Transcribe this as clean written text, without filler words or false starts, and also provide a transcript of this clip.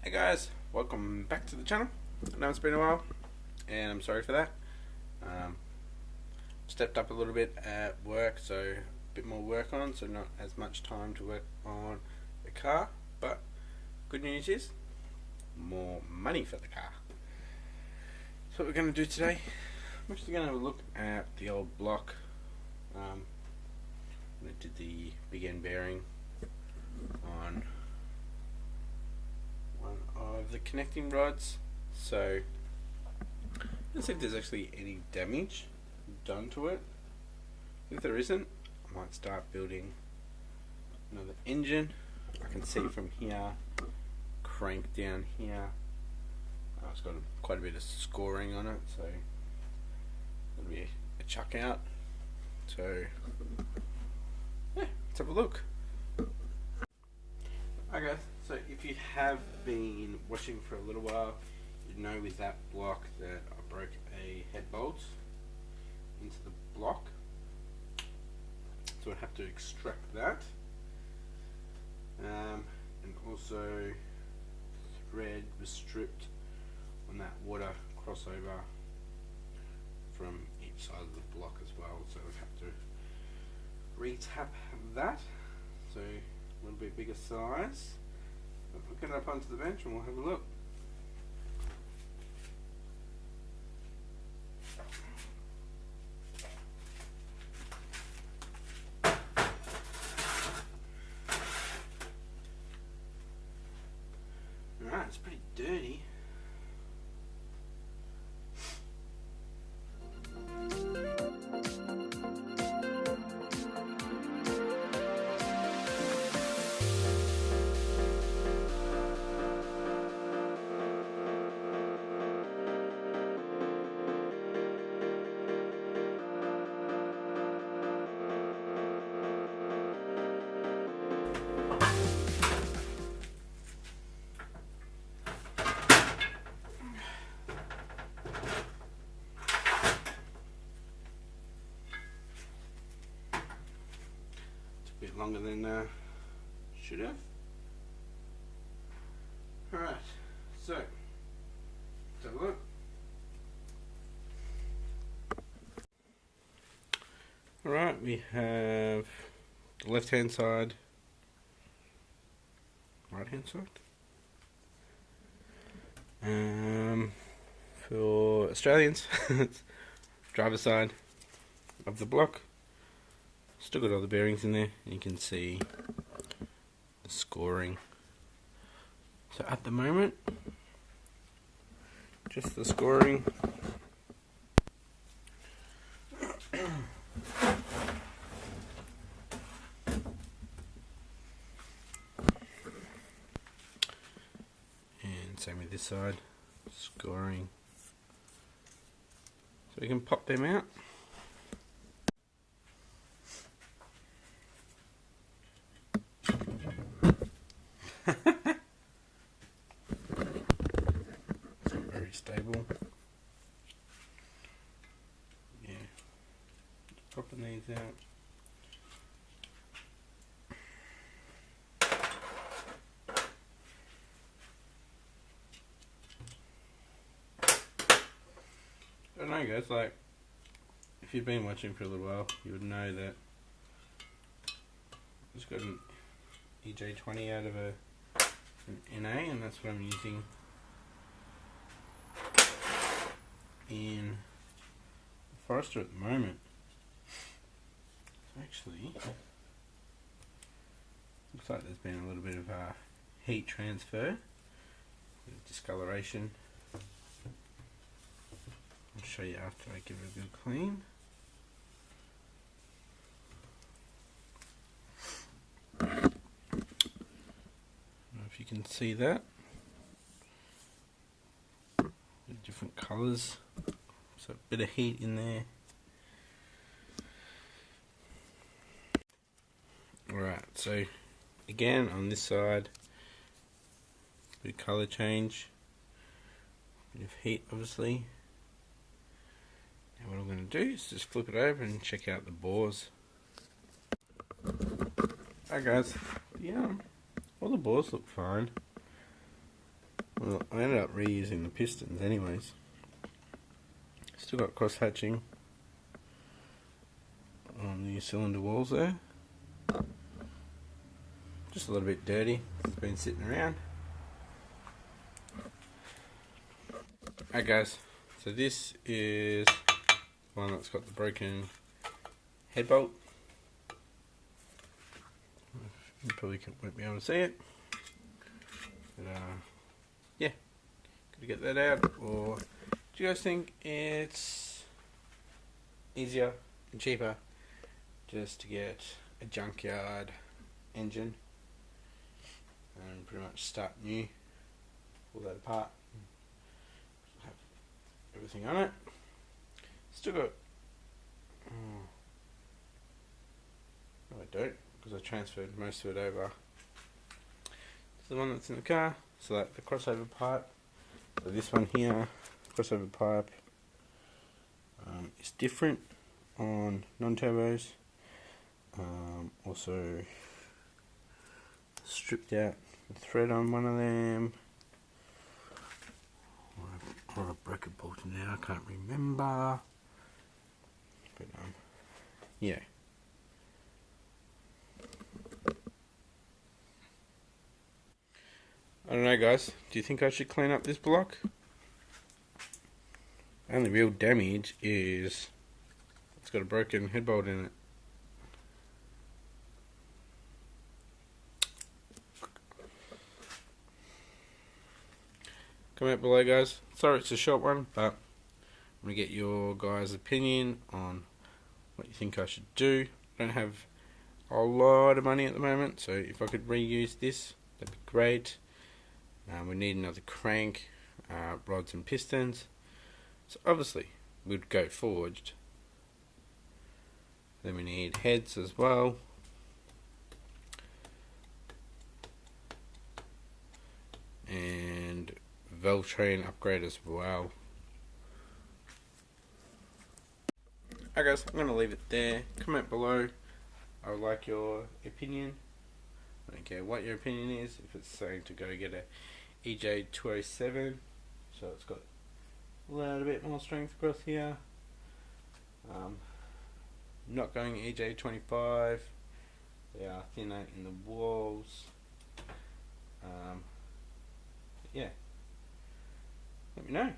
Hey guys, welcome back to the channel. I know it's been a while and I'm sorry for that. Stepped up a little bit at work, so a bit more work on, so not as much time to work on the car, but good news is more money for the car. So what we're going to do today, I'm actually going to have a look at the old block. I did the big end bearing on one of the connecting rods, so let's see if there's actually any damage done to it. If there isn't, I might start building another engine. I can see from here, crank down here, it's got quite a bit of scoring on it, so it'll be a chuck out. So yeah, let's have a look. Okay, so if you have been watching for a little while, you know with that block that I broke a head bolt into the block, so I have to extract that, and also thread was stripped on that water crossover from each side of the block as well, so we have to re-tap that, so a little bit bigger size. We'll get it up onto the bench and we'll have a look. Alright, it's pretty dirty. Bit longer than should have. Alright, so let's have a look. Alright, we have the left hand side, right hand side. For Australians, driver's side of the block. Still got all the bearings in there, and you can see the scoring. So at the moment, just the scoring. And same with this side, scoring. So we can pop them out. It's not very stable. Yeah, popping these out. I don't know guys, like, if you've been watching for a little while, you would know that I just got an EJ20 out of an NA, and that's what I'm using in Forester at the moment. So actually, looks like there's been a little bit of heat transfer, discoloration. I'll show you after I give it a good clean. I don't know if you can see that. Different colours, so a bit of heat in there. Alright, so again on this side, bit of colour change, bit of heat obviously. And what I'm going to do is just flip it over and check out the bores. Hi guys, yeah, all the bores look fine. Well, I ended up reusing the pistons anyways. Still got cross hatching on the cylinder walls there. Just a little bit dirty. It's been sitting around. Alright guys, so this is one that's got the broken head bolt. You probably won't be able to see it. But yeah, gotta get that out. Or do you guys think it's easier and cheaper just to get a junkyard engine and pretty much start new, pull that apart, have everything on it? Still got, no I don't, because I transferred most of it over to the one that's in the car. So that the crossover pipe, so this one here, crossover pipe, is different on non-turbos. Also stripped out the thread on one of them, or I broke a bolt in there, I can't remember, but yeah. I don't know guys, do you think I should clean up this block? The only real damage is it's got a broken head bolt in it. Comment below guys, sorry it's a short one, but I'm going to get your guys' opinion on what you think I should do. I don't have a lot of money at the moment, so if I could reuse this, that'd be great. We need another crank, rods and pistons, so obviously we'd go forged. Then we need heads as well, and valve train upgrade as well. Alright guys, I'm going to leave it there. Comment below, I would like your opinion. I don't care what your opinion is, if it's saying to go get a EJ20, so it's got a little bit more strength across here. Not going EJ25, they are thinner in the walls. Yeah, let me know.